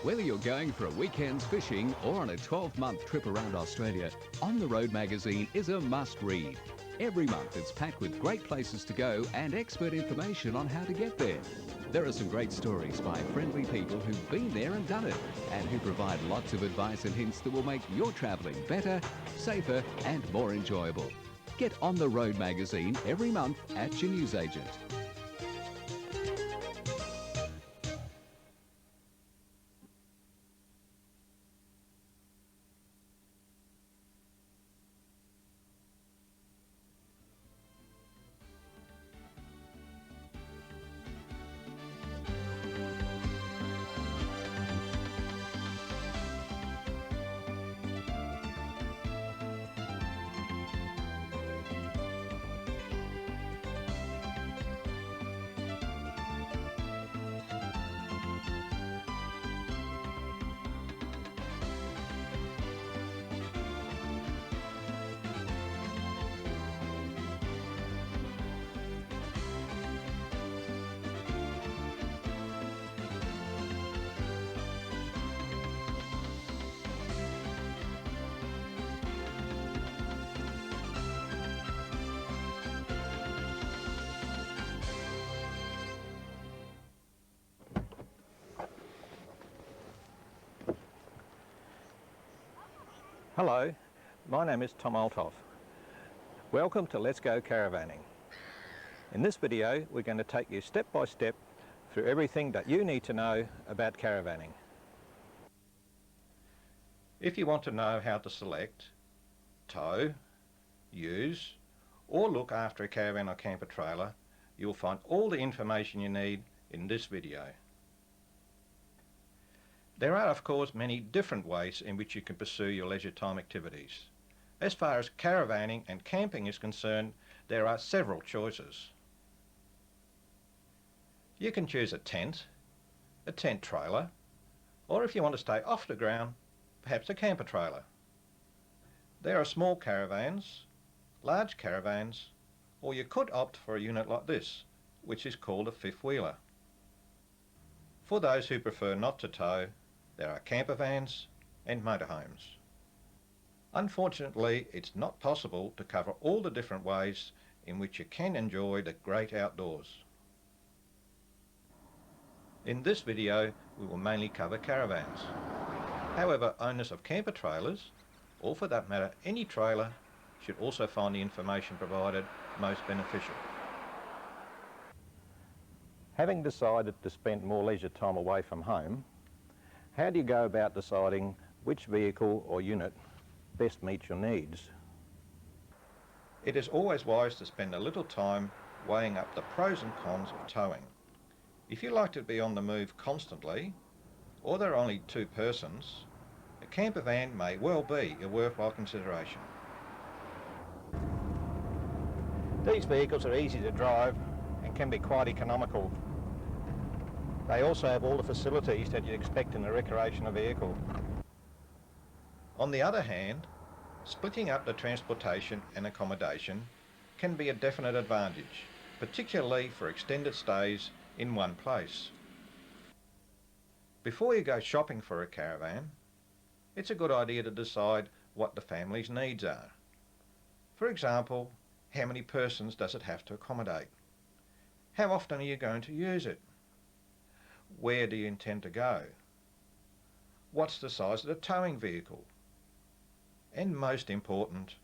Whether you're going for a weekend's fishing or on a 12-month trip around Australia, On the Road magazine is a must-read. Every month it's packed with great places to go and expert information on how to get there. There are some great stories by friendly people who've been there and done it, and who provide lots of advice and hints that will make your travelling better, safer and more enjoyable. Get On the Road magazine every month at your newsagent. Hello, my name is Tom Althoff. Welcome to Let's Go Caravanning. In this video we're going to take you step by step through everything that you need to know about caravanning. If you want to know how to select, tow, use or look after a caravan or camper trailer, you'll find all the information you need in this video. There are of course many different ways in which you can pursue your leisure time activities. As far as caravanning and camping is concerned, there are several choices. You can choose a tent trailer, or if you want to stay off the ground, perhaps a camper trailer. There are small caravans, large caravans, or you could opt for a unit like this, which is called a fifth wheeler. For those who prefer not to tow, there are camper vans and motorhomes. Unfortunately, it's not possible to cover all the different ways in which you can enjoy the great outdoors. In this video, we will mainly cover caravans. However, owners of camper trailers, or for that matter any trailer, should also find the information provided most beneficial. Having decided to spend more leisure time away from home, how do you go about deciding which vehicle or unit best meets your needs? It is always wise to spend a little time weighing up the pros and cons of towing. If you like to be on the move constantly, or there are only two persons, a camper van may well be a worthwhile consideration. These vehicles are easy to drive and can be quite economical. They also have all the facilities that you'd expect in a recreational vehicle. On the other hand, splitting up the transportation and accommodation can be a definite advantage, particularly for extended stays in one place. Before you go shopping for a caravan, it's a good idea to decide what the family's needs are. For example, how many persons does it have to accommodate? How often are you going to use it? Where do you intend to go? What's the size of the towing vehicle? And most important,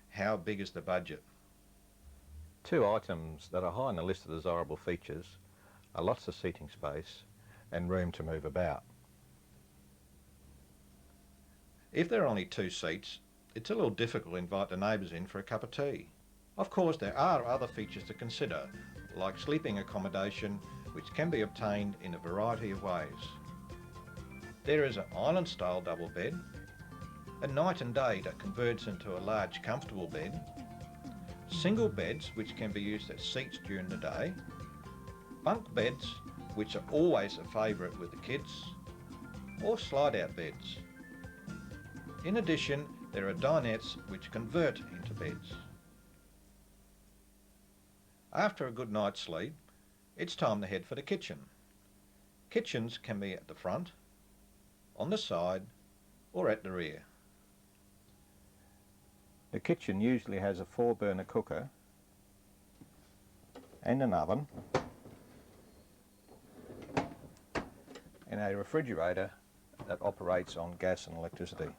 how big is the budget? Two items that are high on the list of desirable features are lots of seating space and room to move about. If there are only two seats, it's a little difficult to invite the neighbours in for a cup of tea. Of course, there are other features to consider, like sleeping accommodation, which can be obtained in a variety of ways. There is an island-style double bed, a night and day that converts into a large comfortable bed, single beds which can be used as seats during the day, bunk beds which are always a favourite with the kids, or slide-out beds. In addition, there are dinettes which convert into beds. After a good night's sleep, it's time to head for the kitchen. Kitchens can be at the front, on the side or at the rear. The kitchen usually has a 4-burner cooker and an oven and a refrigerator that operates on gas and electricity.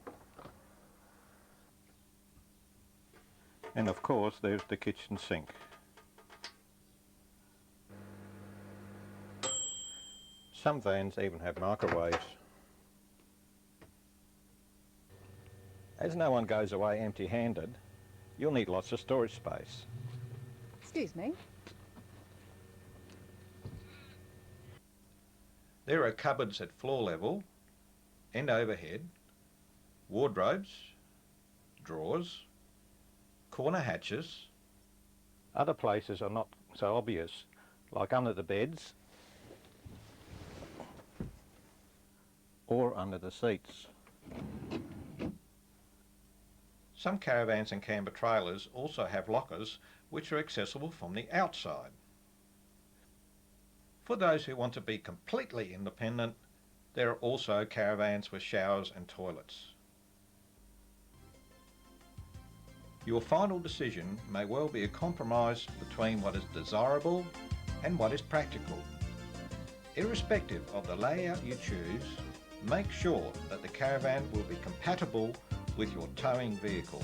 And of course there's the kitchen sink. Some vans even have microwaves. As no one goes away empty-handed, you'll need lots of storage space. Excuse me. There are cupboards at floor level and overhead, wardrobes, drawers, corner hatches. Other places are not so obvious, like under the beds or under the seats. Some caravans and camper trailers also have lockers which are accessible from the outside. For those who want to be completely independent, there are also caravans with showers and toilets. Your final decision may well be a compromise between what is desirable and what is practical. Irrespective of the layout you choose, make sure that the caravan will be compatible with your towing vehicle.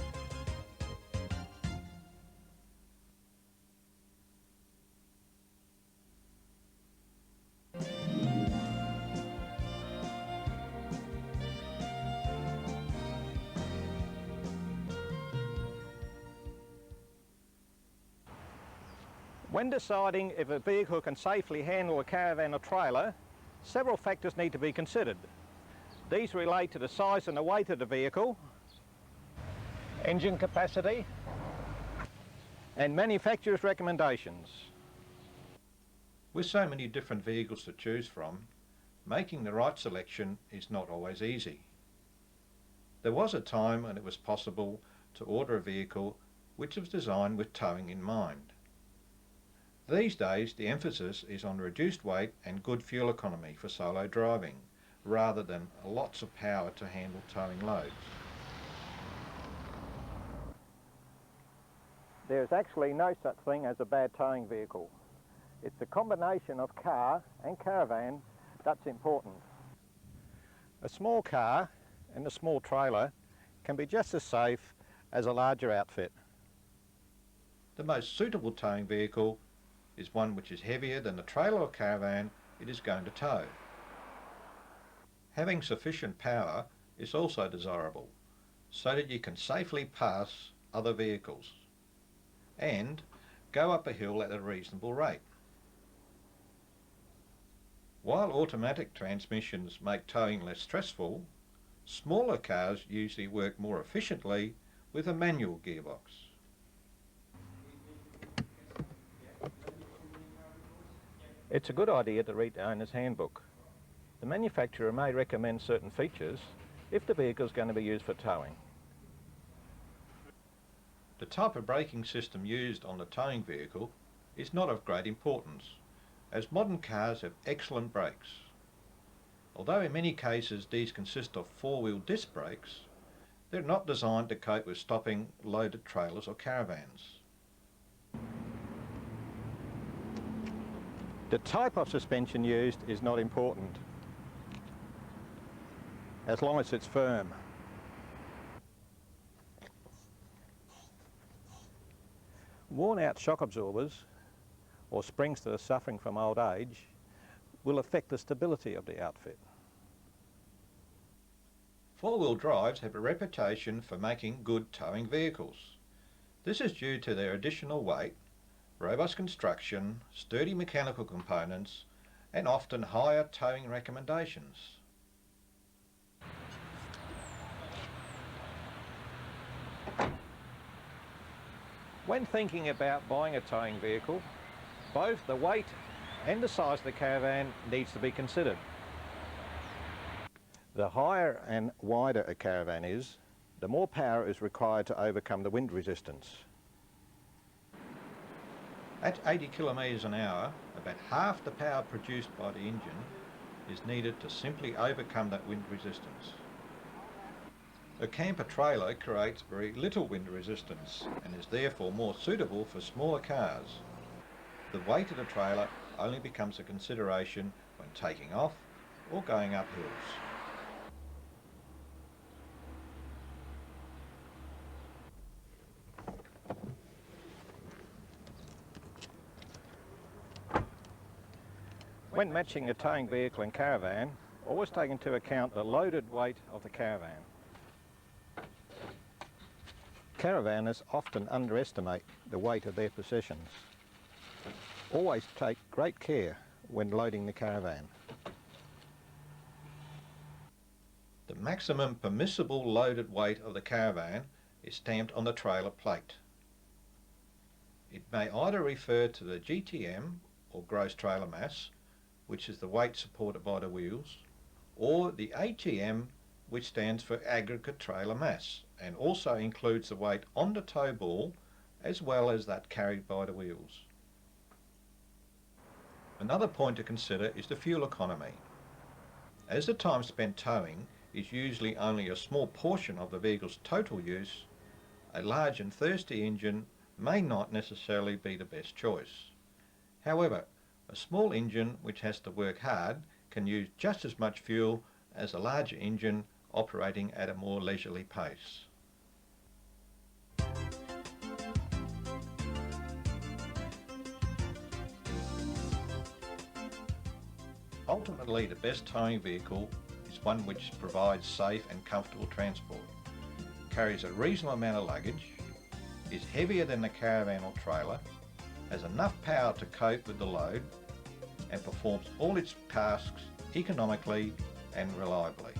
When deciding if a vehicle can safely handle a caravan or trailer, several factors need to be considered. These relate to the size and the weight of the vehicle, engine capacity, and manufacturer's recommendations. With so many different vehicles to choose from, making the right selection is not always easy. There was a time when it was possible to order a vehicle which was designed with towing in mind. These days the emphasis is on reduced weight and good fuel economy for solo driving, rather than lots of power to handle towing loads. There is actually no such thing as a bad towing vehicle. It's the combination of car and caravan that's important. A small car and a small trailer can be just as safe as a larger outfit. The most suitable towing vehicle is one which is heavier than the trailer or caravan it is going to tow. Having sufficient power is also desirable, so that you can safely pass other vehicles and go up a hill at a reasonable rate. While automatic transmissions make towing less stressful, smaller cars usually work more efficiently with a manual gearbox. It's a good idea to read the owner's handbook. The manufacturer may recommend certain features if the vehicle is going to be used for towing. The type of braking system used on the towing vehicle is not of great importance, as modern cars have excellent brakes. Although in many cases these consist of 4-wheel disc brakes, they're not designed to cope with stopping loaded trailers or caravans. The type of suspension used is not important, as long as it's firm. Worn out shock absorbers or springs that are suffering from old age will affect the stability of the outfit. 4-wheel drives have a reputation for making good towing vehicles. This is due to their additional weight, robust construction, sturdy mechanical components, and often higher towing recommendations. When thinking about buying a towing vehicle, both the weight and the size of the caravan needs to be considered. The higher and wider a caravan is, the more power is required to overcome the wind resistance. At 80 kilometres an hour, about half the power produced by the engine is needed to simply overcome that wind resistance. A camper trailer creates very little wind resistance and is therefore more suitable for smaller cars. The weight of the trailer only becomes a consideration when taking off or going up hills. When matching a towing vehicle and caravan, always take into account the loaded weight of the caravan. Caravanners often underestimate the weight of their possessions. Always take great care when loading the caravan. The maximum permissible loaded weight of the caravan is stamped on the trailer plate. It may either refer to the GTM, or gross trailer mass, which is the weight supported by the wheels, or the ATM, which stands for aggregate trailer mass, and also includes the weight on the tow ball as well as that carried by the wheels. Another point to consider is the fuel economy. As the time spent towing is usually only a small portion of the vehicle's total use, a large and thirsty engine may not necessarily be the best choice. However, a small engine which has to work hard can use just as much fuel as a larger engine operating at a more leisurely pace. Ultimately, the best towing vehicle is one which provides safe and comfortable transport, carries a reasonable amount of luggage, is heavier than the caravan or trailer, has enough power to cope with the load, and performs all its tasks economically and reliably.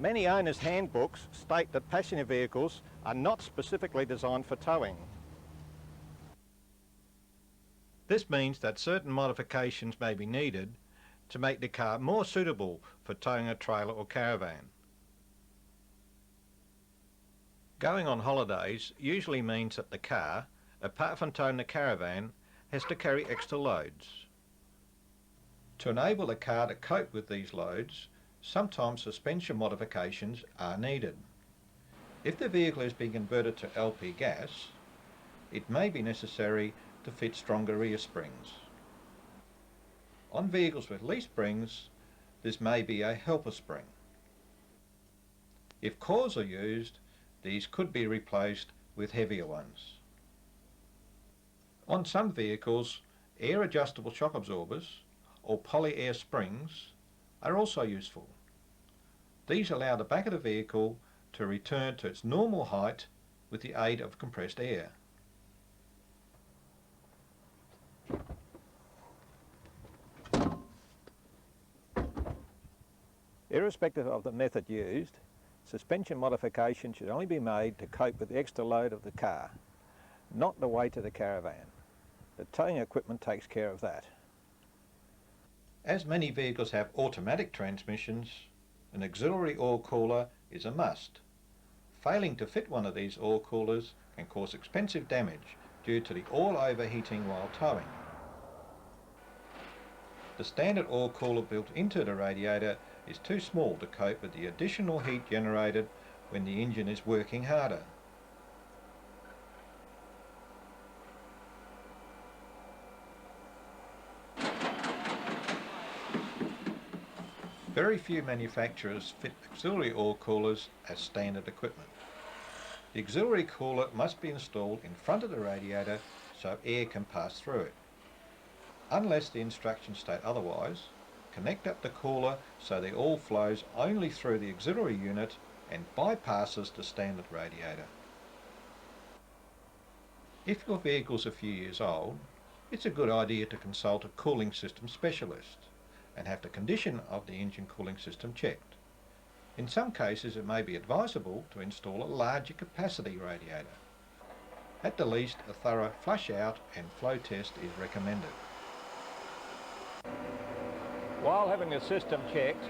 Many owners' handbooks state that passenger vehicles are not specifically designed for towing. This means that certain modifications may be needed to make the car more suitable for towing a trailer or caravan. Going on holidays usually means that the car, apart from towing the caravan, has to carry extra loads. To enable the car to cope with these loads, sometimes suspension modifications are needed. If the vehicle is being converted to LP gas, it may be necessary to fit stronger rear springs. On vehicles with leaf springs, this may be a helper spring. If coils are used, these could be replaced with heavier ones. On some vehicles, air adjustable shock absorbers or poly-air springs are also useful. These allow the back of the vehicle to return to its normal height with the aid of compressed air. Irrespective of the method used, suspension modification should only be made to cope with the extra load of the car, not the weight of the caravan. The towing equipment takes care of that. As many vehicles have automatic transmissions, an auxiliary oil cooler is a must. Failing to fit one of these oil coolers can cause expensive damage due to the oil overheating while towing. The standard oil cooler built into the radiator is too small to cope with the additional heat generated when the engine is working harder. Very few manufacturers fit auxiliary oil coolers as standard equipment. The auxiliary cooler must be installed in front of the radiator so air can pass through it. Unless the instructions state otherwise, connect up the cooler so the oil flows only through the auxiliary unit and bypasses the standard radiator. If your vehicle's a few years old, it's a good idea to consult a cooling system specialist and have the condition of the engine cooling system checked. In some cases it may be advisable to install a larger capacity radiator. At the least, a thorough flush out and flow test is recommended. While having the system checked,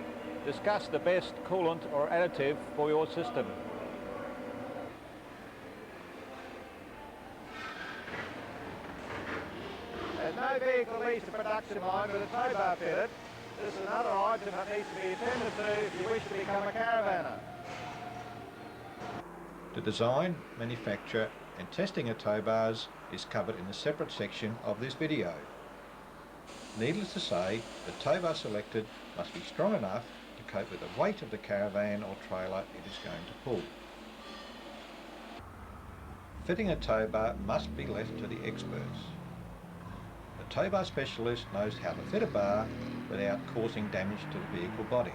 discuss the best coolant or additive for your system. There's no vehicle leased to production line with a tow bar fitted. This is another item that needs to be attended to if you wish to become a caravanner. The design, manufacture and testing of tow bars is covered in a separate section of this video. Needless to say, the tow bar selected must be strong enough to cope with the weight of the caravan or trailer it is going to pull. Fitting a tow bar must be left to the experts. The tow bar specialist knows how to fit a bar without causing damage to the vehicle body.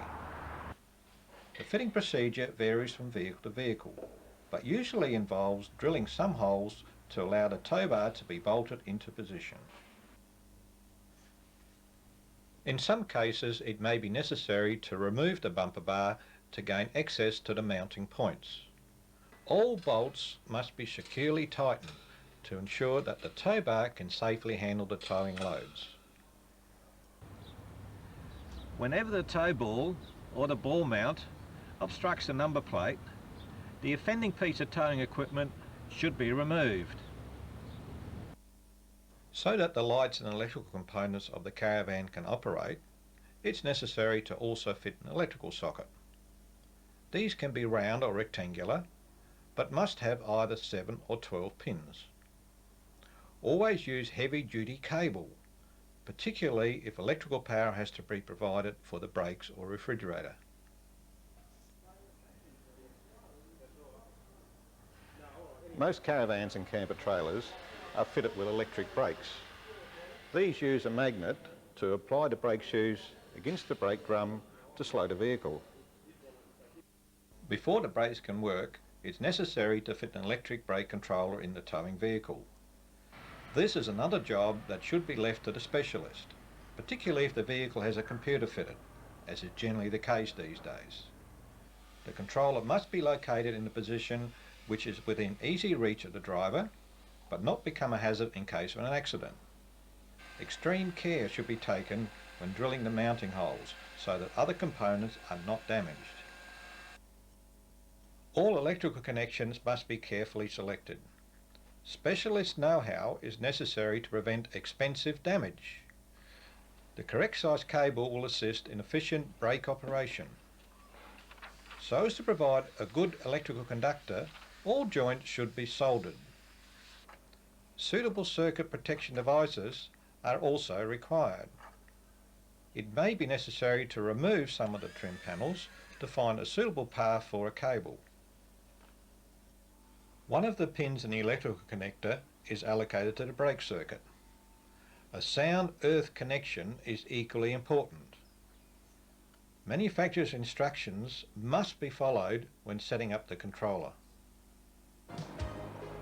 The fitting procedure varies from vehicle to vehicle, but usually involves drilling some holes to allow the tow bar to be bolted into position. In some cases it may be necessary to remove the bumper bar to gain access to the mounting points. All bolts must be securely tightened to ensure that the tow bar can safely handle the towing loads. Whenever the tow ball or the ball mount obstructs the number plate, the offending piece of towing equipment should be removed. So that the lights and electrical components of the caravan can operate, it's necessary to also fit an electrical socket. These can be round or rectangular, but must have either 7 or 12 pins. Always use heavy-duty cable, particularly if electrical power has to be provided for the brakes or refrigerator. Most caravans and camper trailers are fitted with electric brakes. These use a magnet to apply the brake shoes against the brake drum to slow the vehicle. Before the brakes can work, it's necessary to fit an electric brake controller in the towing vehicle. This is another job that should be left to the specialist, particularly if the vehicle has a computer fitted, as is generally the case these days. The controller must be located in a position which is within easy reach of the driver, but not become a hazard in case of an accident. Extreme care should be taken when drilling the mounting holes so that other components are not damaged. All electrical connections must be carefully selected. Specialist know-how is necessary to prevent expensive damage. The correct size cable will assist in efficient brake operation. So as to provide a good electrical conductor, all joints should be soldered. Suitable circuit protection devices are also required. It may be necessary to remove some of the trim panels to find a suitable path for a cable. One of the pins in the electrical connector is allocated to the brake circuit. A sound earth connection is equally important. Manufacturer's instructions must be followed when setting up the controller.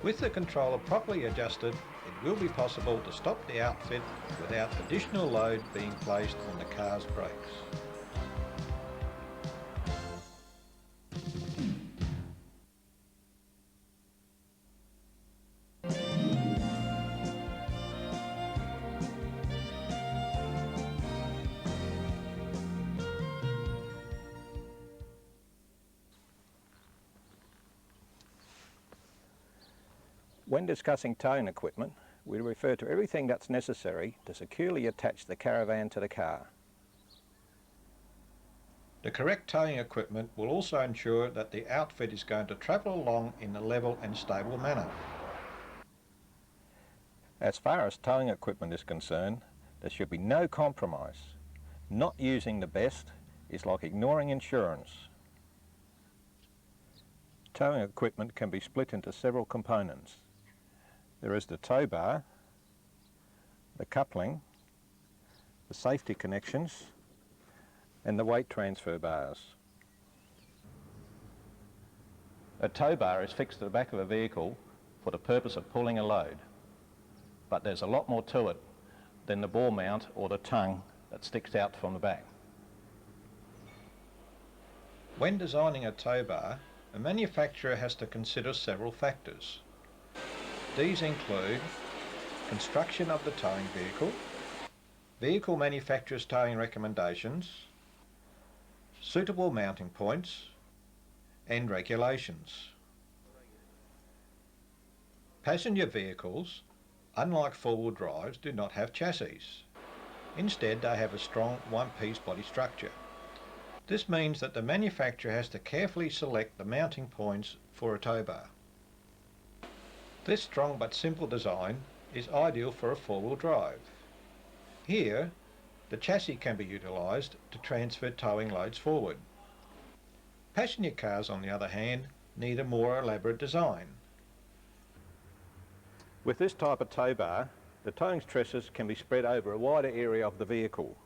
With the controller properly adjusted, it will be possible to stop the outfit without additional load being placed on the car's brakes. When discussing towing equipment, we refer to everything that's necessary to securely attach the caravan to the car. The correct towing equipment will also ensure that the outfit is going to travel along in a level and stable manner. As far as towing equipment is concerned, there should be no compromise. Not using the best is like ignoring insurance. Towing equipment can be split into several components. There is the tow bar, the coupling, the safety connections, and the weight transfer bars. A tow bar is fixed to the back of a vehicle for the purpose of pulling a load, but there's a lot more to it than the ball mount or the tongue that sticks out from the back. When designing a tow bar, a manufacturer has to consider several factors. These include construction of the towing vehicle, vehicle manufacturer's towing recommendations, suitable mounting points, and regulations. Passenger vehicles, unlike four-wheel drives, do not have chassis. Instead, they have a strong one-piece body structure. This means that the manufacturer has to carefully select the mounting points for a tow bar. This strong but simple design is ideal for a four-wheel drive. Here, the chassis can be utilised to transfer towing loads forward. Passenger cars, on the other hand, need a more elaborate design. With this type of tow bar, the towing stresses can be spread over a wider area of the vehicle.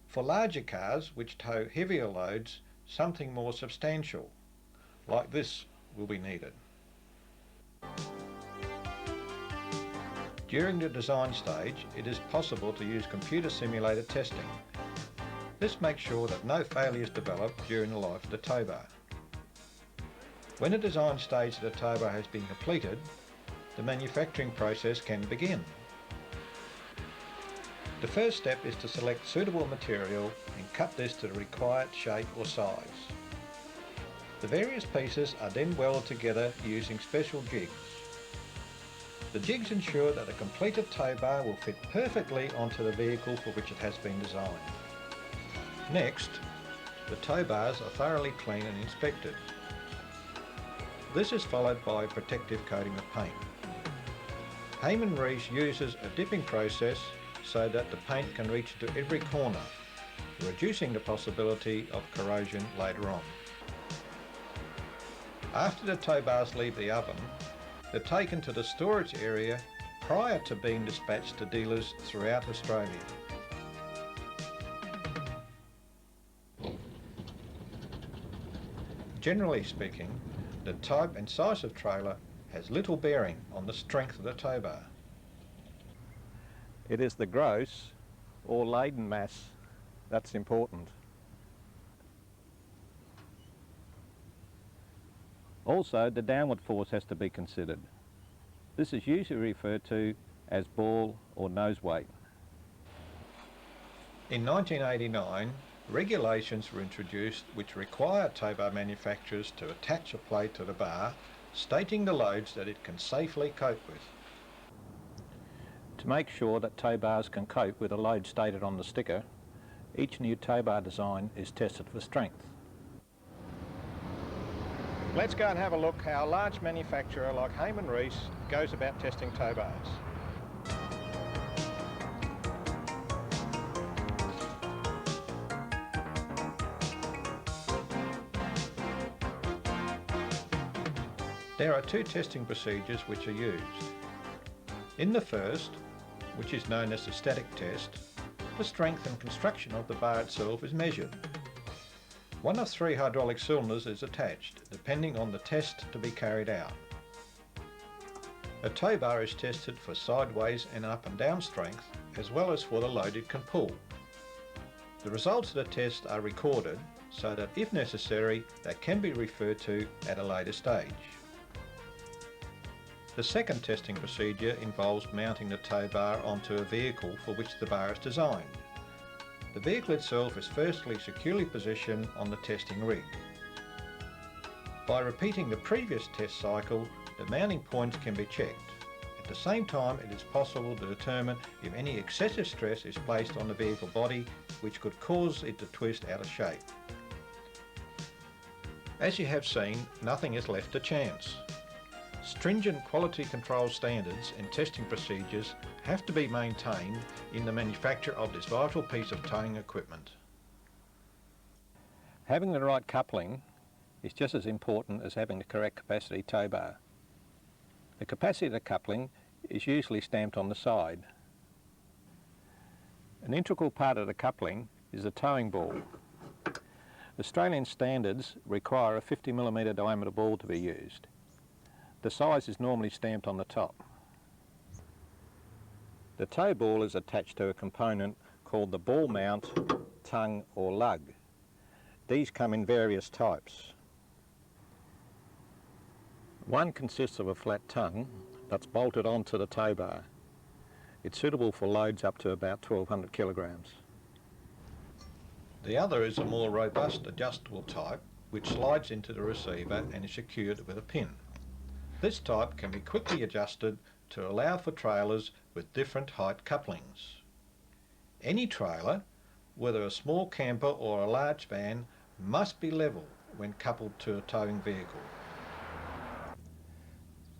For larger cars which tow heavier loads, something more substantial, like this, will be needed. During the design stage, it is possible to use computer simulated testing. This makes sure that no failures develop during the life of the tow bar. When the design stage of the tow bar has been completed, the manufacturing process can begin. The first step is to select suitable material and cut this to the required shape or size. The various pieces are then welded together using special jigs. The jigs ensure that the completed tow bar will fit perfectly onto the vehicle for which it has been designed. Next, the tow bars are thoroughly cleaned and inspected. This is followed by a protective coating of paint. Heyman Reese uses a dipping process so that the paint can reach into every corner, reducing the possibility of corrosion later on. After the tow bars leave the oven, they're taken to the storage area prior to being dispatched to dealers throughout Australia. Generally speaking, the type and size of trailer has little bearing on the strength of the tow bar. It is the gross or laden mass that's important. Also, the downward force has to be considered. This is usually referred to as ball or nose weight. In 1989, regulations were introduced which require tow bar manufacturers to attach a plate to the bar stating the loads that it can safely cope with. To make sure that tow bars can cope with a load stated on the sticker, each new tow bar design is tested for strength. Let's go and have a look how a large manufacturer like Heyman Reese goes about testing tow bars. There are two testing procedures which are used. In the first, which is known as the static test, the strength and construction of the bar itself is measured. One of 3 hydraulic cylinders is attached, depending on the test to be carried out. A tow bar is tested for sideways and up and down strength, as well as for the load it can pull. The results of the test are recorded, so that if necessary, they can be referred to at a later stage. The second testing procedure involves mounting the tow bar onto a vehicle for which the bar is designed. The vehicle itself is firstly securely positioned on the testing rig. By repeating the previous test cycle, the mounting points can be checked. At the same time, it is possible to determine if any excessive stress is placed on the vehicle body, which could cause it to twist out of shape. As you have seen, nothing is left to chance. Stringent quality control standards and testing procedures have to be maintained in the manufacture of this vital piece of towing equipment. Having the right coupling is just as important as having the correct capacity tow bar. The capacity of the coupling is usually stamped on the side. An integral part of the coupling is the towing ball. Australian standards require a 50mm diameter ball to be used. The size is normally stamped on the top. The tow ball is attached to a component called the ball mount, tongue or lug. These come in various types. One consists of a flat tongue that's bolted onto the tow bar. It's suitable for loads up to about 1200 kilograms. The other is a more robust adjustable type which slides into the receiver and is secured with a pin. This type can be quickly adjusted to allow for trailers with different height couplings. Any trailer, whether a small camper or a large van, must be level when coupled to a towing vehicle.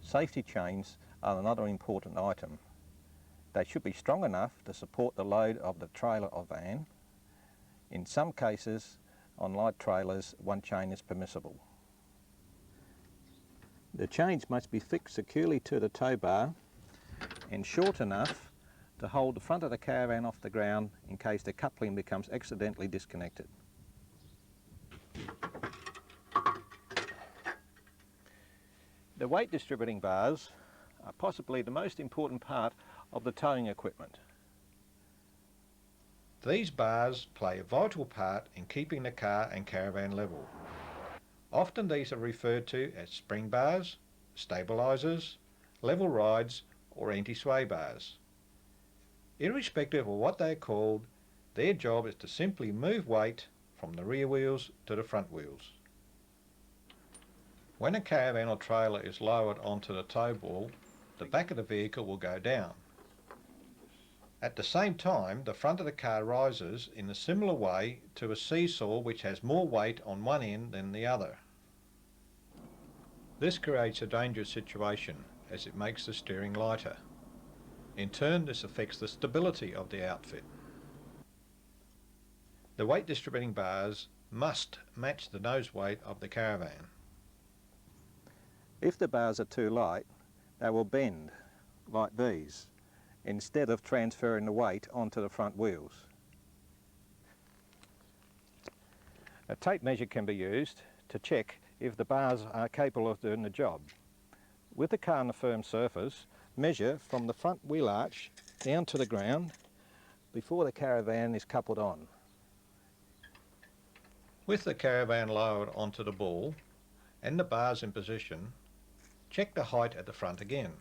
Safety chains are another important item. They should be strong enough to support the load of the trailer or van. In some cases, on light trailers, one chain is permissible. The chains must be fixed securely to the tow bar and short enough to hold the front of the caravan off the ground in case the coupling becomes accidentally disconnected. The weight distributing bars are possibly the most important part of the towing equipment. These bars play a vital part in keeping the car and caravan level. Often these are referred to as spring bars, stabilisers, level rides or anti-sway bars. Irrespective of what they are called, their job is to simply move weight from the rear wheels to the front wheels. When a caravan or trailer is lowered onto the tow ball, the back of the vehicle will go down. At the same time, the front of the car rises in a similar way to a seesaw which has more weight on one end than the other. This creates a dangerous situation as it makes the steering lighter. In turn, this affects the stability of the outfit. The weight distributing bars must match the nose weight of the caravan. If the bars are too light, they will bend like these instead of transferring the weight onto the front wheels. A tape measure can be used to check if the bars are capable of doing the job. With the car on a firm surface, measure from the front wheel arch down to the ground before the caravan is coupled on. With the caravan lowered onto the ball and the bars in position, check the height at the front again.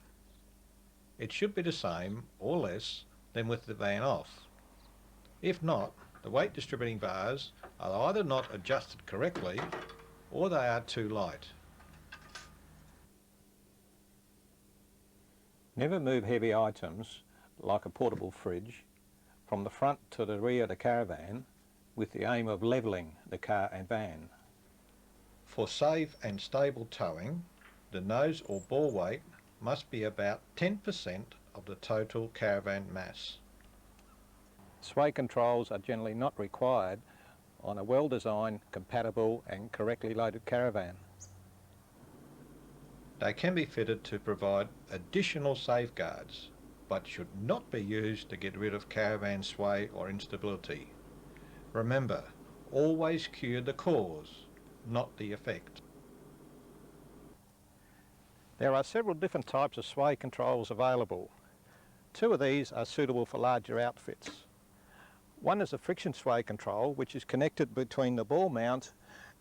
It should be the same or less than with the van off. If not, the weight distributing bars are either not adjusted correctly or they are too light. Never move heavy items like a portable fridge from the front to the rear of the caravan with the aim of levelling the car and van. For safe and stable towing, the nose or ball weight must be about 10% of the total caravan mass. Sway controls are generally not required on a well-designed, compatible and correctly loaded caravan. They can be fitted to provide additional safeguards, but should not be used to get rid of caravan sway or instability. Remember, always cure the cause, not the effect. There are several different types of sway controls available. Two of these are suitable for larger outfits. One is a friction sway control, which is connected between the ball mount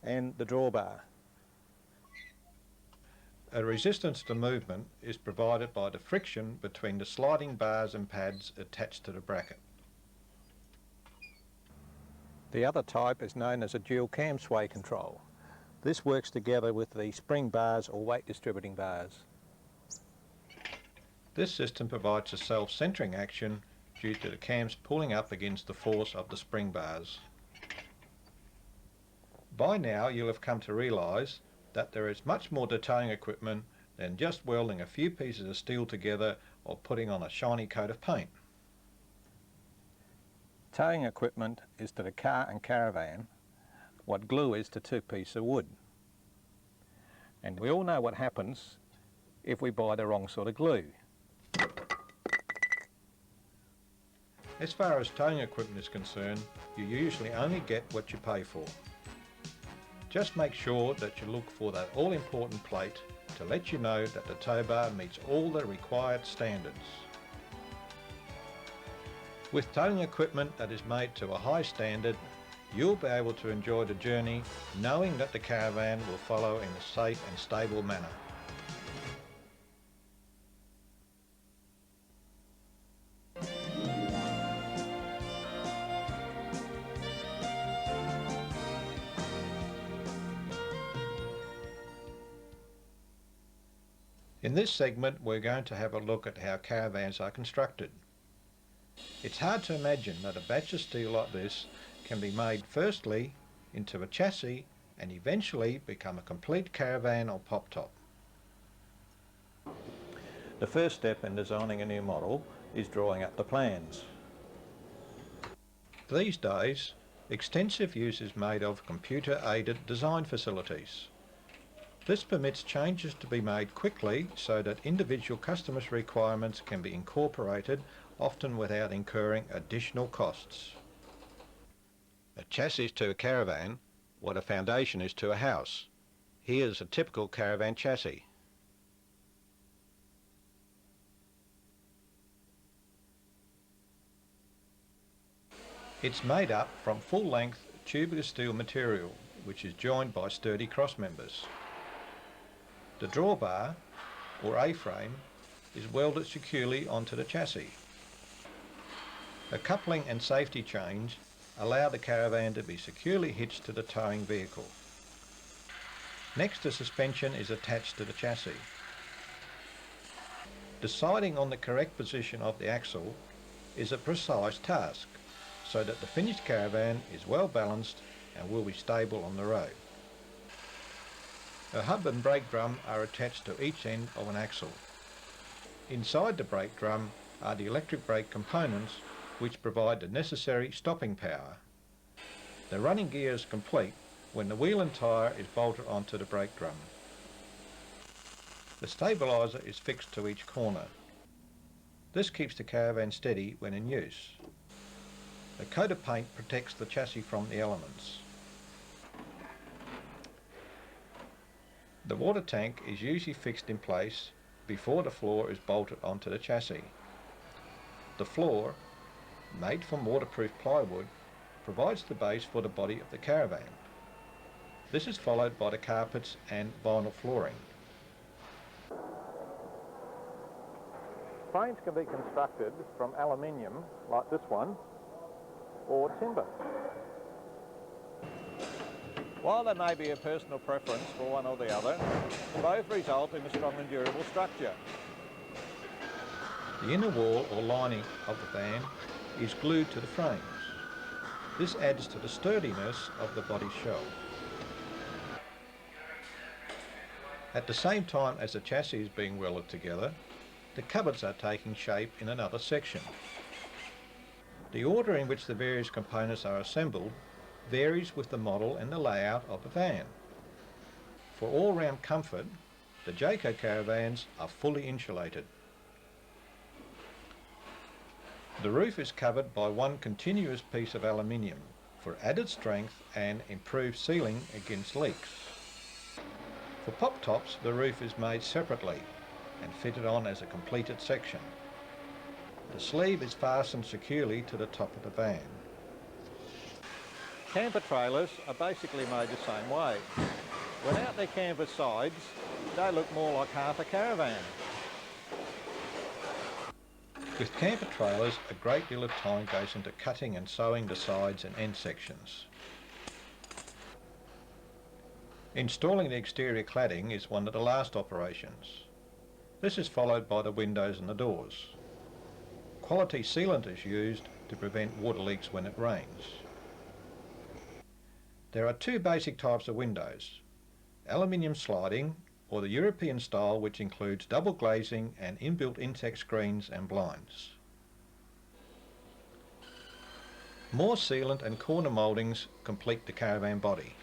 and the drawbar. A resistance to movement is provided by the friction between the sliding bars and pads attached to the bracket. The other type is known as a dual cam sway control. This works together with the spring bars or weight distributing bars. This system provides a self-centering action due to the cams pulling up against the force of the spring bars. By now you'll have come to realise that there is much more to towing equipment than just welding a few pieces of steel together or putting on a shiny coat of paint. Towing equipment is to the car and caravan what glue is to two pieces of wood. And we all know what happens if we buy the wrong sort of glue. As far as towing equipment is concerned, you usually only get what you pay for. Just make sure that you look for that all-important plate to let you know that the tow bar meets all the required standards. With towing equipment that is made to a high standard, you'll be able to enjoy the journey knowing that the caravan will follow in a safe and stable manner. In this segment we're going to have a look at how caravans are constructed. It's hard to imagine that a batch of steel like this can be made firstly into a chassis and eventually become a complete caravan or pop-top. The first step in designing a new model is drawing up the plans. These days, extensive use is made of computer-aided design facilities. This permits changes to be made quickly so that individual customers' requirements can be incorporated, often without incurring additional costs. A chassis is to a caravan what a foundation is to a house. Here's a typical caravan chassis. It's made up from full-length tubular steel material which is joined by sturdy cross members. The drawbar, or A-frame, is welded securely onto the chassis. A coupling and safety chains allow the caravan to be securely hitched to the towing vehicle. Next, the suspension is attached to the chassis. Deciding on the correct position of the axle is a precise task, so that the finished caravan is well balanced and will be stable on the road. A hub and brake drum are attached to each end of an axle. Inside the brake drum are the electric brake components which provide the necessary stopping power. The running gear is complete when the wheel and tyre is bolted onto the brake drum. The stabiliser is fixed to each corner. This keeps the caravan steady when in use. A coat of paint protects the chassis from the elements. The water tank is usually fixed in place before the floor is bolted onto the chassis. The floor, made from waterproof plywood, provides the base for the body of the caravan. This is followed by the carpets and vinyl flooring. Frames can be constructed from aluminium, like this one, or timber. While there may be a personal preference for one or the other, both result in a strong and durable structure. The inner wall or lining of the van is glued to the frames. This adds to the sturdiness of the body shell. At the same time as the chassis is being welded together, the cupboards are taking shape in another section. The order in which the various components are assembled varies with the model and the layout of the van. For all-round comfort, the Jayco caravans are fully insulated. The roof is covered by one continuous piece of aluminium for added strength and improved sealing against leaks. For pop-tops, the roof is made separately and fitted on as a completed section. The sleeve is fastened securely to the top of the van. Camper trailers are basically made the same way. Without their canvas sides, they look more like half a caravan. With camper trailers, a great deal of time goes into cutting and sewing the sides and end sections. Installing the exterior cladding is one of the last operations. This is followed by the windows and the doors. Quality sealant is used to prevent water leaks when it rains. There are two basic types of windows: aluminium sliding, or the European style, which includes double glazing and inbuilt insect screens and blinds. More sealant and corner mouldings complete the caravan body.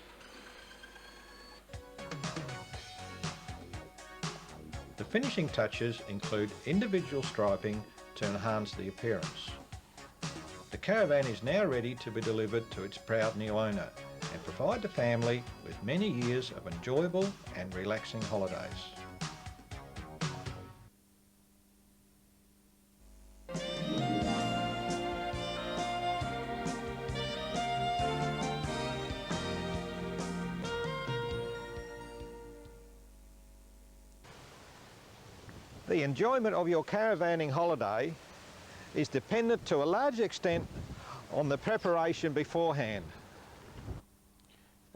The finishing touches include individual striping to enhance the appearance. The caravan is now ready to be delivered to its proud new owner and provide the family with many years of enjoyable and relaxing holidays. The enjoyment of your caravanning holiday is dependent to a large extent on the preparation beforehand.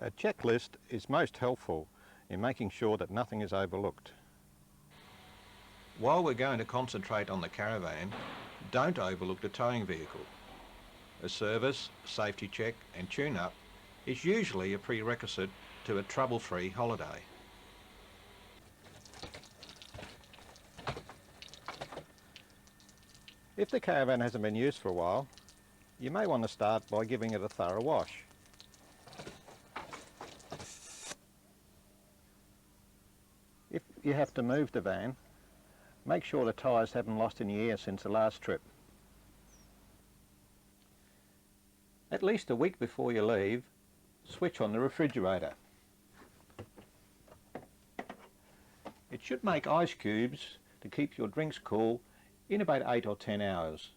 A checklist is most helpful in making sure that nothing is overlooked. While we're going to concentrate on the caravan, don't overlook the towing vehicle. A service, safety check and tune-up is usually a prerequisite to a trouble-free holiday. If the caravan hasn't been used for a while, you may want to start by giving it a thorough wash. If you have to move the van, make sure the tyres haven't lost any air since the last trip. At least a week before you leave, switch on the refrigerator. It should make ice cubes to keep your drinks cool in about 8 or 10 hours.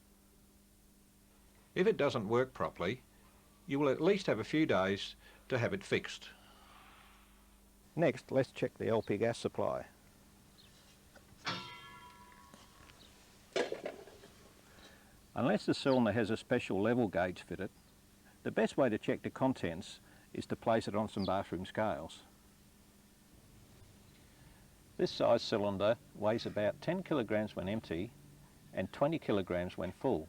If it doesn't work properly, you will at least have a few days to have it fixed. Next, let's check the LP gas supply. Unless the cylinder has a special level gauge fitted, the best way to check the contents is to place it on some bathroom scales. This size cylinder weighs about 10 kilograms when empty and 20 kilograms when full.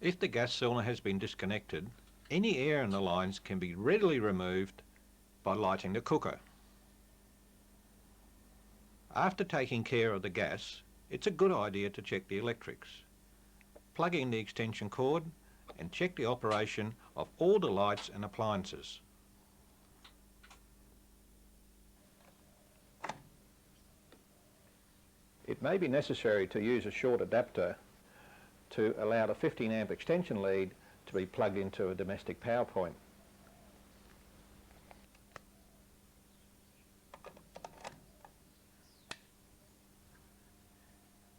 If the gas cylinder has been disconnected, any air in the lines can be readily removed by lighting the cooker. After taking care of the gas, it's a good idea to check the electrics. Plug in the extension cord and check the operation of all the lights and appliances. It may be necessary to use a short adapter to allow the 15 amp extension lead to be plugged into a domestic power point.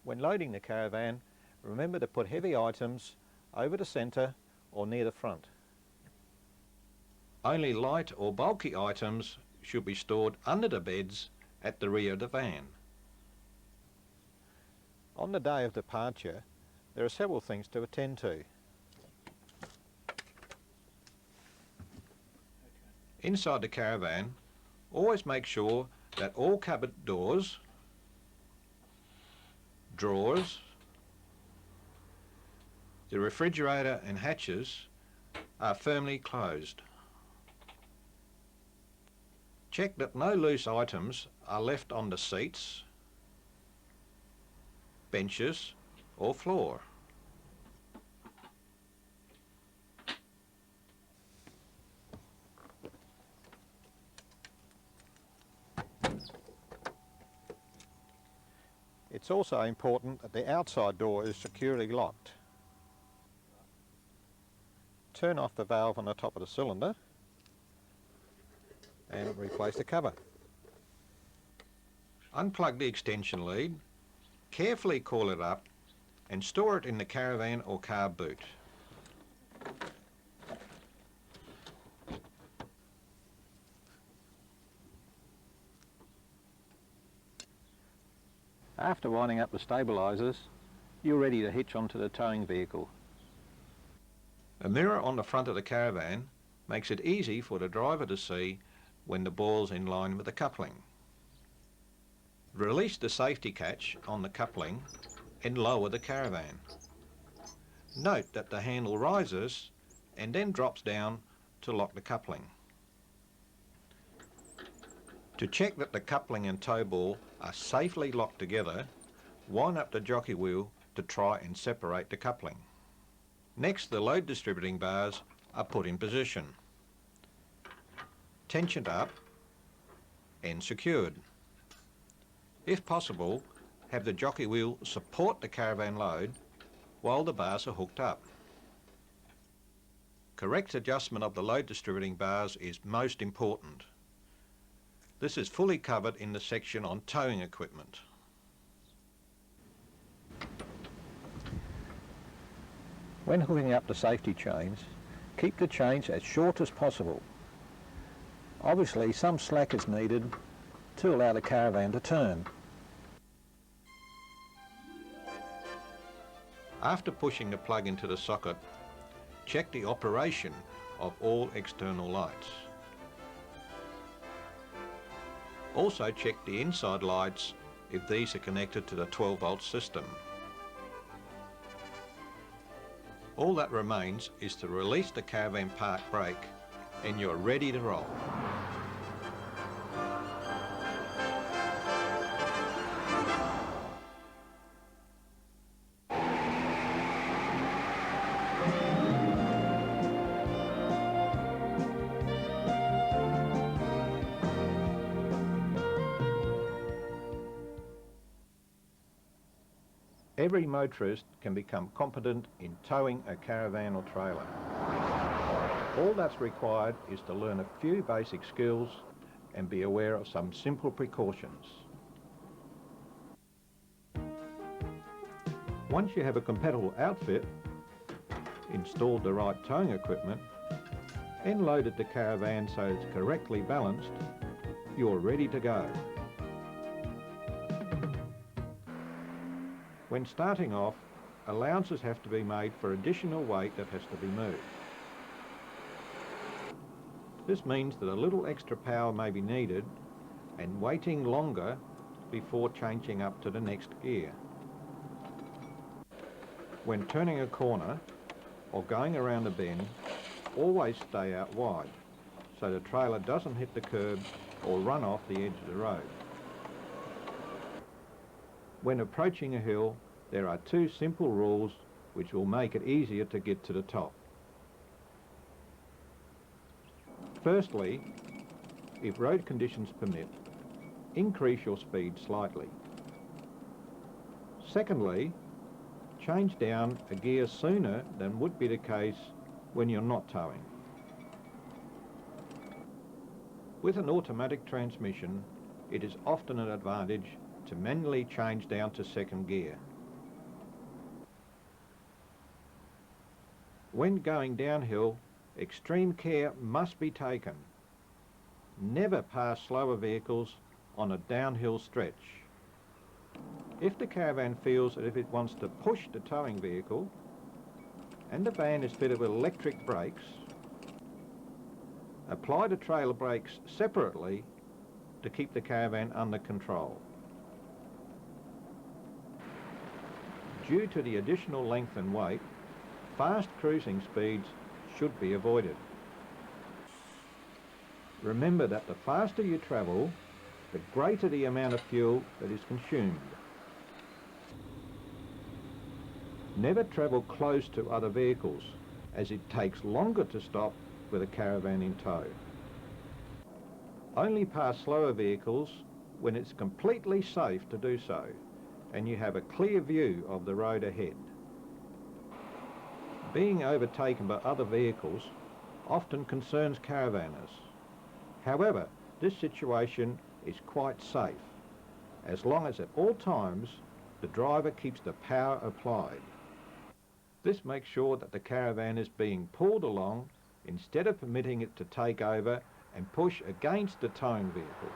When loading the caravan, remember to put heavy items over the centre or near the front. Only light or bulky items should be stored under the beds at the rear of the van. On the day of departure, there are several things to attend to. Inside the caravan, always make sure that all cupboard doors, drawers, the refrigerator and hatches are firmly closed. Check that no loose items are left on the seats, benches or floor. It's also important that the outside door is securely locked. Turn off the valve on the top of the cylinder and replace the cover. Unplug the extension lead, carefully coil it up and store it in the caravan or car boot. After winding up the stabilisers, you're ready to hitch onto the towing vehicle. A mirror on the front of the caravan makes it easy for the driver to see when the ball's in line with the coupling. Release the safety catch on the coupling and lower the caravan. Note that the handle rises and then drops down to lock the coupling. To check that the coupling and tow ball are safely locked together, wind up the jockey wheel to try and separate the coupling. Next, the load distributing bars are put in position, tensioned up and secured. If possible, have the jockey wheel support the caravan load while the bars are hooked up. Correct adjustment of the load distributing bars is most important. This is fully covered in the section on towing equipment. When hooking up the safety chains, keep the chains as short as possible. Obviously, some slack is needed to allow the caravan to turn. After pushing the plug into the socket, check the operation of all external lights. Also check the inside lights if these are connected to the 12-volt system. All that remains is to release the caravan park brake and you're ready to roll. Every motorist can become competent in towing a caravan or trailer. All that's required is to learn a few basic skills and be aware of some simple precautions. Once you have a compatible outfit, installed the right towing equipment, and loaded the caravan so it's correctly balanced, you're ready to go. When starting off, allowances have to be made for additional weight that has to be moved. This means that a little extra power may be needed and waiting longer before changing up to the next gear. When turning a corner or going around a bend, always stay out wide so the trailer doesn't hit the curb or run off the edge of the road. When approaching a hill, there are two simple rules which will make it easier to get to the top. Firstly, if road conditions permit, increase your speed slightly. Secondly, change down a gear sooner than would be the case when you're not towing. With an automatic transmission, it is often an advantage to manually change down to second gear. When going downhill, extreme care must be taken. Never pass slower vehicles on a downhill stretch. If the caravan feels that if it wants to push the towing vehicle, and the van is fitted with electric brakes, apply the trailer brakes separately to keep the caravan under control. Due to the additional length and weight, fast cruising speeds should be avoided. Remember that the faster you travel, the greater the amount of fuel that is consumed. Never travel close to other vehicles, as it takes longer to stop with a caravan in tow. Only pass slower vehicles when it's completely safe to do so, and you have a clear view of the road ahead. Being overtaken by other vehicles often concerns caravanners. However, this situation is quite safe, as long as at all times the driver keeps the power applied. This makes sure that the caravan is being pulled along instead of permitting it to take over and push against the towing vehicle.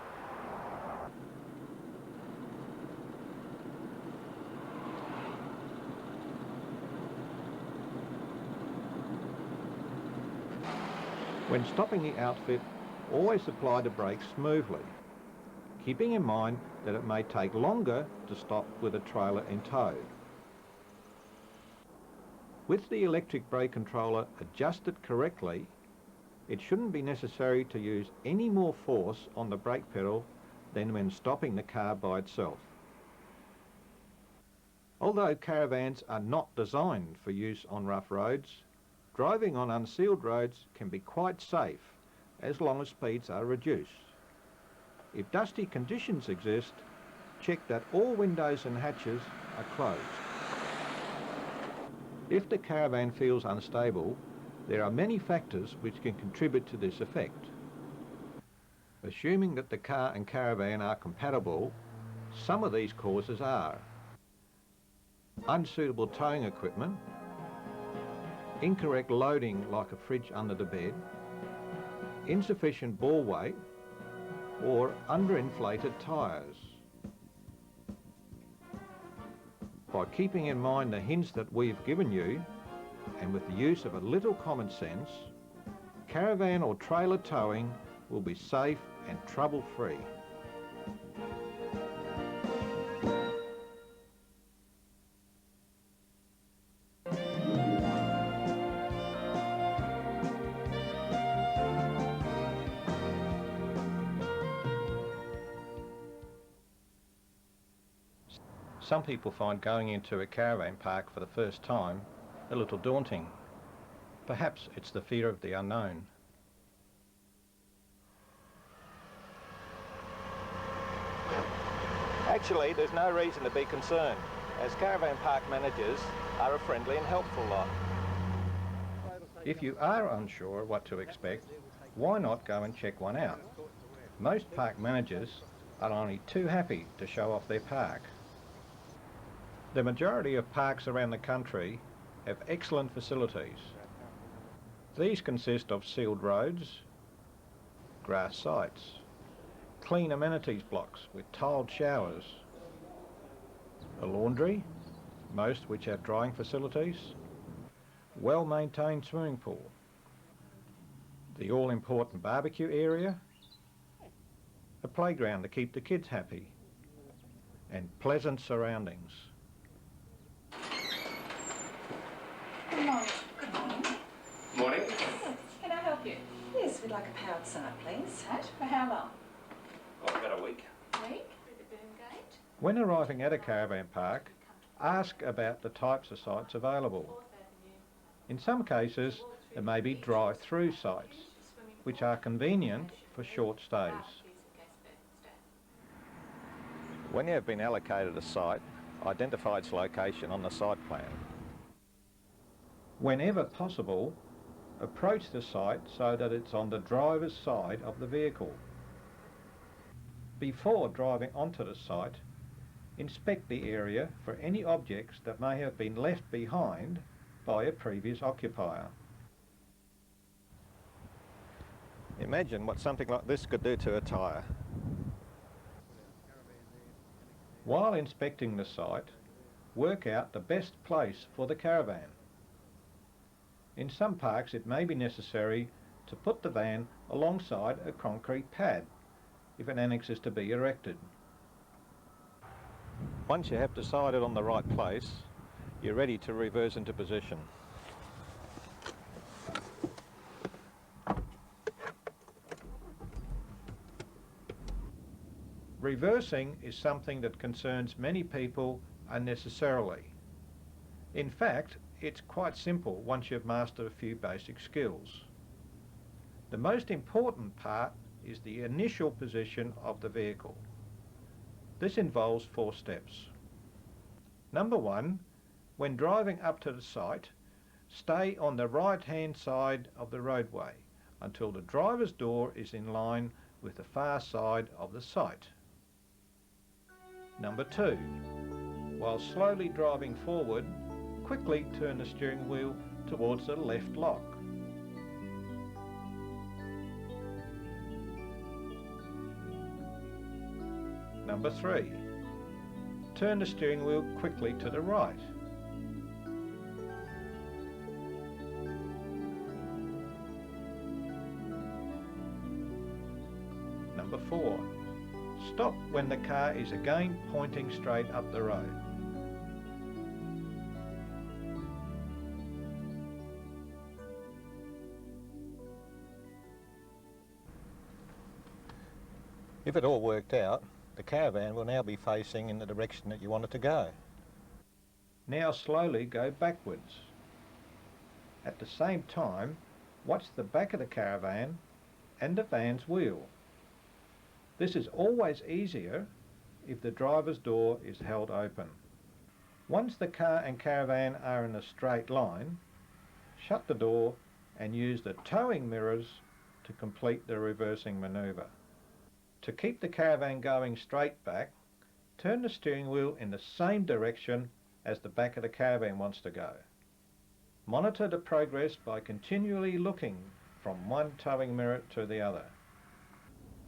When stopping the outfit, always apply the brakes smoothly, keeping in mind that it may take longer to stop with a trailer in tow. With the electric brake controller adjusted correctly, it shouldn't be necessary to use any more force on the brake pedal than when stopping the car by itself. Although caravans are not designed for use on rough roads, driving on unsealed roads can be quite safe as long as speeds are reduced. If dusty conditions exist, check that all windows and hatches are closed. If the caravan feels unstable, there are many factors which can contribute to this effect. Assuming that the car and caravan are compatible, some of these causes are unsuitable towing equipment, incorrect loading like a fridge under the bed, insufficient ball weight, or underinflated tyres. By keeping in mind the hints that we've given you, and with the use of a little common sense, caravan or trailer towing will be safe and trouble-free. Some people find going into a caravan park for the first time a little daunting. Perhaps it's the fear of the unknown. Actually, there's no reason to be concerned, as caravan park managers are a friendly and helpful lot. If you are unsure what to expect, why not go and check one out? Most park managers are only too happy to show off their park. The majority of parks around the country have excellent facilities. These consist of sealed roads, grass sites, clean amenities blocks with tiled showers, a laundry, most which have drying facilities, well-maintained swimming pool, the all-important barbecue area, a playground to keep the kids happy, and pleasant surroundings. Good morning. Good morning. Morning. Yes, can I help you? Yes, we'd like a powered site, please. Right, for how long? Oh, about a week. Week? Through the boom gate? When arriving at a caravan park, ask about the types of sites available. In some cases, there may be drive-through sites, which are convenient for short stays. When you have been allocated a site, identify its location on the site plan. Whenever possible, approach the site so that it's on the driver's side of the vehicle. Before driving onto the site, inspect the area for any objects that may have been left behind by a previous occupier. Imagine what something like this could do to a tyre. While inspecting the site, work out the best place for the caravan. In some parks it may be necessary to put the van alongside a concrete pad if an annex is to be erected. Once you have decided on the right place, you're ready to reverse into position. Reversing is something that concerns many people unnecessarily. In fact, it's quite simple once you've mastered a few basic skills. The most important part is the initial position of the vehicle. This involves 4 steps. Number 1, when driving up to the site, stay on the right-hand side of the roadway until the driver's door is in line with the far side of the site. Number 2, while slowly driving forward, quickly turn the steering wheel towards the left lock. Number 3, turn the steering wheel quickly to the right. Number 4, stop when the car is again pointing straight up the road. If it all worked out, the caravan will now be facing in the direction that you want it to go. Now slowly go backwards. At the same time, watch the back of the caravan and the van's wheel. This is always easier if the driver's door is held open. Once the car and caravan are in a straight line, shut the door and use the towing mirrors to complete the reversing manoeuvre. To keep the caravan going straight back, turn the steering wheel in the same direction as the back of the caravan wants to go. Monitor the progress by continually looking from one towing mirror to the other.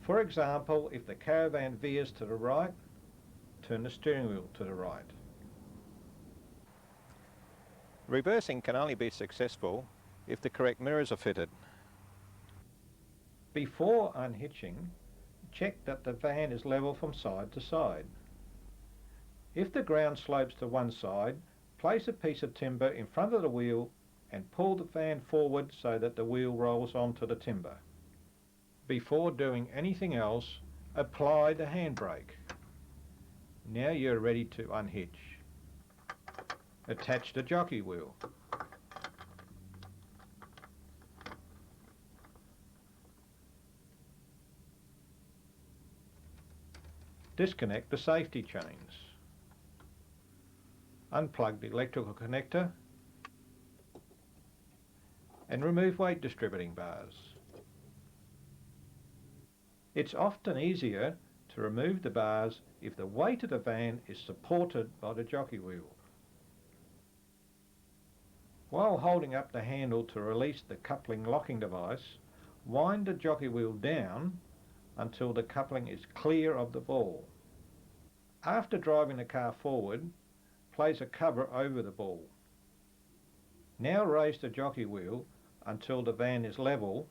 For example, if the caravan veers to the right, turn the steering wheel to the right. Reversing can only be successful if the correct mirrors are fitted. Before unhitching, check that the van is level from side to side. If the ground slopes to one side, place a piece of timber in front of the wheel and pull the van forward so that the wheel rolls onto the timber. Before doing anything else, apply the handbrake. Now you're ready to unhitch. Attach the jockey wheel. Disconnect the safety chains. Unplug the electrical connector and remove weight distributing bars. It's often easier to remove the bars if the weight of the van is supported by the jockey wheel. While holding up the handle to release the coupling locking device, wind the jockey wheel down until the coupling is clear of the ball. After driving the car forward, place a cover over the ball. Now raise the jockey wheel until the van is level,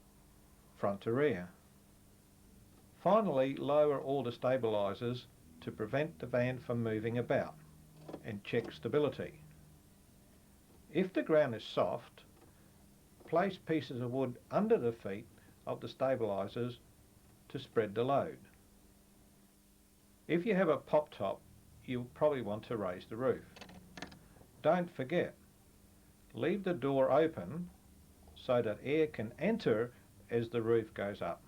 front to rear. Finally, lower all the stabilisers to prevent the van from moving about and check stability. If the ground is soft, place pieces of wood under the feet of the stabilisers to spread the load. If you have a pop top, you'll probably want to raise the roof. Don't forget, leave the door open so that air can enter as the roof goes up.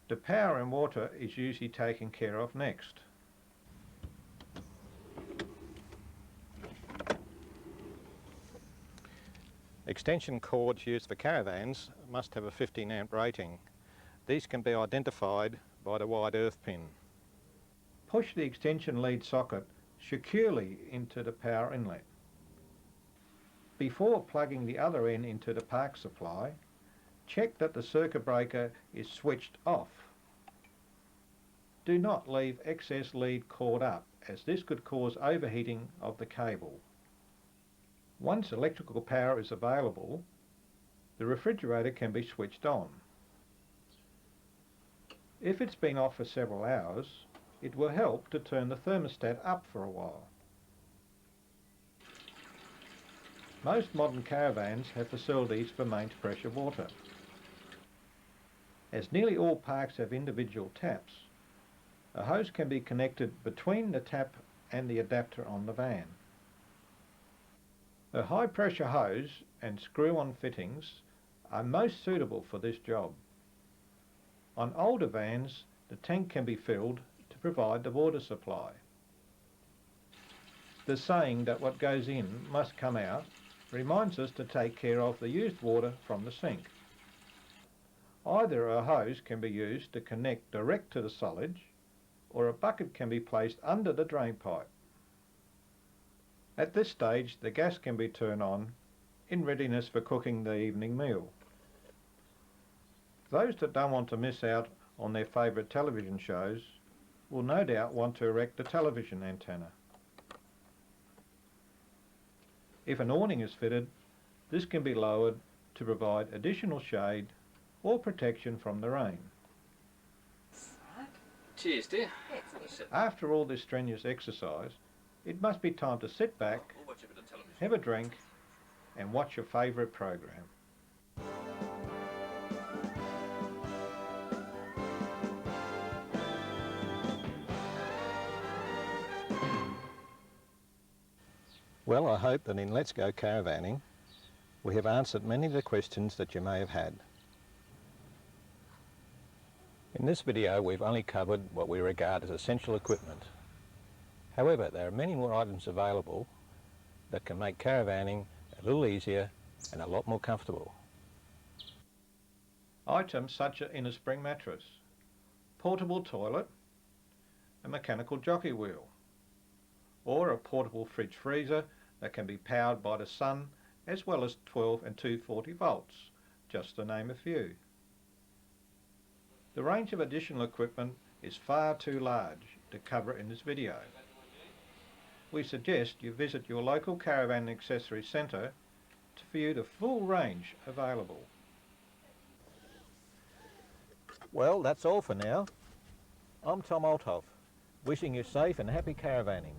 The power and water is usually taken care of next. Extension cords used for caravans must have a 15 amp rating. These can be identified by the wide earth pin. Push the extension lead socket securely into the power inlet. Before plugging the other end into the park supply, check that the circuit breaker is switched off. Do not leave excess lead cord up, as this could cause overheating of the cable. Once electrical power is available, the refrigerator can be switched on. If it's been off for several hours, it will help to turn the thermostat up for a while. Most modern caravans have facilities for mains pressure water. As nearly all parks have individual taps, a hose can be connected between the tap and the adapter on the van. A high pressure hose and screw-on fittings are most suitable for this job. On older vans, the tank can be filled to provide the water supply. The saying that what goes in must come out reminds us to take care of the used water from the sink. Either a hose can be used to connect direct to the silage, or a bucket can be placed under the drain pipe. At this stage, the gas can be turned on in readiness for cooking the evening meal. Those that don't want to miss out on their favourite television shows will no doubt want to erect a television antenna. If an awning is fitted, this can be lowered to provide additional shade or protection from the rain. Cheers, dear. After all this strenuous exercise, it must be time to sit back, We'll watch a bit of television. have a drink and watch your favourite program. Well, I hope that in Let's Go Caravanning we have answered many of the questions that you may have had. In this video we've only covered what we regard as essential equipment. However, there are many more items available that can make caravanning a little easier and a lot more comfortable. Items such as inner spring mattress, portable toilet, a mechanical jockey wheel, or a portable fridge freezer that can be powered by the sun, as well as 12 and 240 volts, just to name a few. The range of additional equipment is far too large to cover in this video. We suggest you visit your local caravan accessory centre to view the full range available. Well, that's all for now. I'm Tom Althoff, wishing you safe and happy caravanning.